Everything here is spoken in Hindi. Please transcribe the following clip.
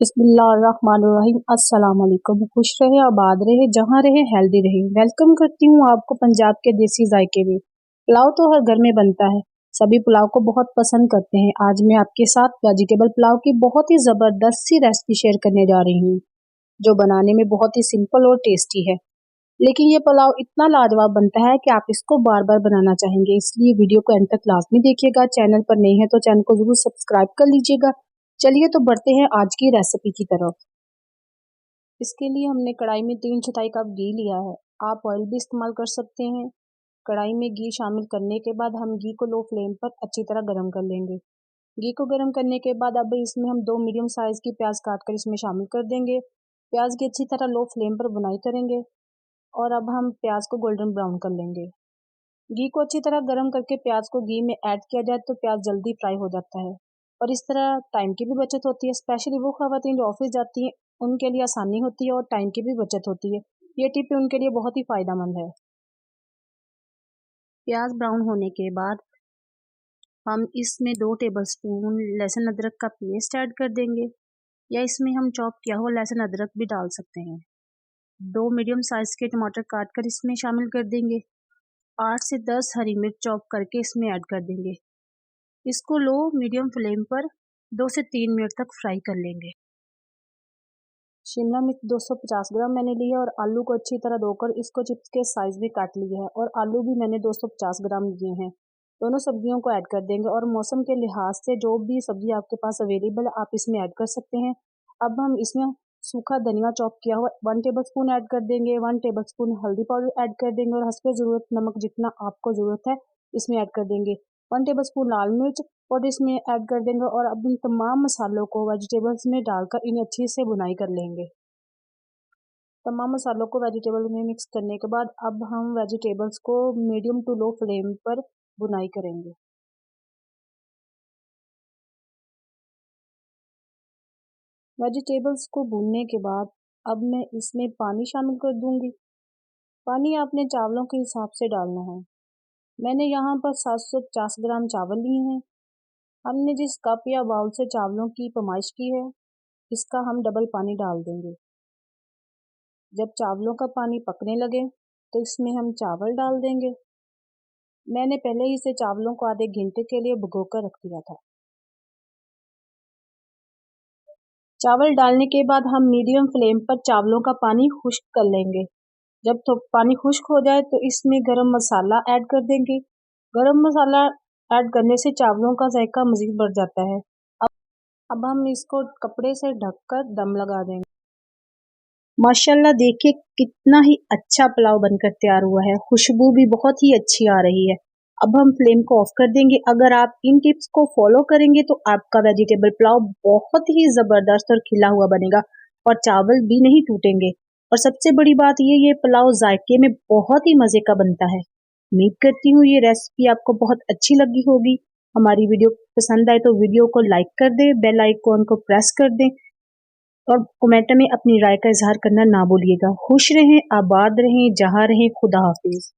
बिस्मिल्लाहिर्रहमानिर्रहीम। अस्सलाम वालेकुम। खुश रहे, आबाद रहे, जहाँ रहे हेल्दी रहे। वेलकम करती हूँ आपको पंजाब के देसी जायके में। पुलाव तो हर घर में बनता है, सभी पुलाव को बहुत पसंद करते हैं। आज मैं आपके साथ वेजिटेबल पुलाव की बहुत ही ज़बरदस्त सी रेसिपी शेयर करने जा रही हूँ, जो बनाने में बहुत ही सिंपल और टेस्टी है। लेकिन ये पुलाव इतना लाजवाब बनता है कि आप इसको बार बार बनाना चाहेंगे, इसलिए वीडियो को एंड तक लाजमी देखिएगा। चैनल पर नए हैं तो चैनल को जरूर सब्सक्राइब कर लीजिएगा। चलिए तो बढ़ते हैं आज की रेसिपी की तरफ। इसके लिए हमने कढ़ाई में 3/4 कप घी लिया है। आप ऑयल भी इस्तेमाल कर सकते हैं। कढ़ाई में घी शामिल करने के बाद हम घी को लो फ्लेम पर अच्छी तरह गर्म कर लेंगे। घी को गर्म करने के बाद अब इसमें हम 2 मीडियम साइज की प्याज काट कर इसमें शामिल कर देंगे। प्याज की अच्छी तरह लो फ्लेम पर बुनाई करेंगे और अब हम प्याज को गोल्डन ब्राउन कर लेंगे। घी को अच्छी तरह गर्म करके प्याज को घी में ऐड किया जाए तो प्याज जल्दी फ्राई हो जाता है और इस तरह टाइम की भी बचत होती है। स्पेशली वो ख़वातीन जो ऑफिस जाती हैं उनके लिए आसानी होती है और टाइम की भी बचत होती है। ये टिप उनके लिए बहुत ही फ़ायदेमंद है। प्याज ब्राउन होने के बाद हम इसमें 2 टेबलस्पून लहसुन अदरक का पेस्ट ऐड कर देंगे, या इसमें हम चॉप किया हुआ लहसुन अदरक भी डाल सकते हैं। 2 मीडियम साइज़ के टमाटर काट कर इसमें शामिल कर देंगे। 8 से 10 हरी मिर्च चॉप करके इसमें ऐड कर देंगे। इसको लो मीडियम फ्लेम पर 2 से 3 मिनट तक फ्राई कर लेंगे। शिमला मिर्च 250 ग्राम मैंने लिया और आलू को अच्छी तरह धोकर इसको चिप्स के साइज में काट लिया है और आलू भी मैंने 250 ग्राम लिए हैं। दोनों सब्जियों को ऐड कर देंगे और मौसम के लिहाज से जो भी सब्जी आपके पास अवेलेबल है आप इसमें ऐड कर सकते हैं। अब हम इसमें सूखा धनिया चॉप किया हुआ 1 टेबलस्पून ऐड कर देंगे। 1 टेबलस्पून हल्दी पाउडर ऐड कर देंगे और हस्बे ज़रूरत नमक जितना आपको ज़रूरत है इसमें ऐड कर देंगे। 1 टेबलस्पून लाल मिर्च और इसमें ऐड कर देंगे और अब इन तमाम मसालों को वेजिटेबल्स में डालकर इन्हें अच्छी से बुनाई कर लेंगे। तमाम मसालों को वेजिटेबल में मिक्स करने के बाद अब हम वेजिटेबल्स को मीडियम टू लो फ्लेम पर बुनाई करेंगे। वेजिटेबल्स को भूनने के बाद अब मैं इसमें पानी शामिल कर दूंगी। पानी आपने चावलों के हिसाब से डालना है। मैंने यहाँ पर 750 ग्राम चावल लिए हैं। हमने जिस कप या बाउल से चावलों की पैमाइश की है इसका हम डबल पानी डाल देंगे। जब चावलों का पानी पकने लगे तो इसमें हम चावल डाल देंगे। मैंने पहले ही से चावलों को आधे घंटे के लिए भिगोकर रख दिया था। चावल डालने के बाद हम मीडियम फ्लेम पर चावलों का पानी खुश्क कर लेंगे। जब तो पानी खुश्क हो जाए तो इसमें गरम मसाला ऐड कर देंगे। गरम मसाला ऐड करने से चावलों का जायका मज़ीद बढ़ जाता है। अब हम इसको कपड़े से ढककर दम लगा देंगे। माशाल्लाह देखिए कितना ही अच्छा पुलाव बनकर तैयार हुआ है। खुशबू भी बहुत ही अच्छी आ रही है। अब हम फ्लेम को ऑफ कर देंगे। अगर आप इन टिप्स को फॉलो करेंगे तो आपका वेजिटेबल पुलाव बहुत ही ज़बरदस्त और खिला हुआ बनेगा और चावल भी नहीं टूटेंगे। और सबसे बड़ी बात ये पुलाव जायके में बहुत ही मज़े का बनता है। उम्मीद करती हूँ ये रेसिपी आपको बहुत अच्छी लगी होगी। हमारी वीडियो पसंद आए तो वीडियो को लाइक कर दें, बेल आइकॉन को प्रेस कर दें और कमेंट में अपनी राय का इजहार करना ना भूलिएगा। खुश रहें, आबाद रहें, जहाँ रहें। खुदा हाफिज।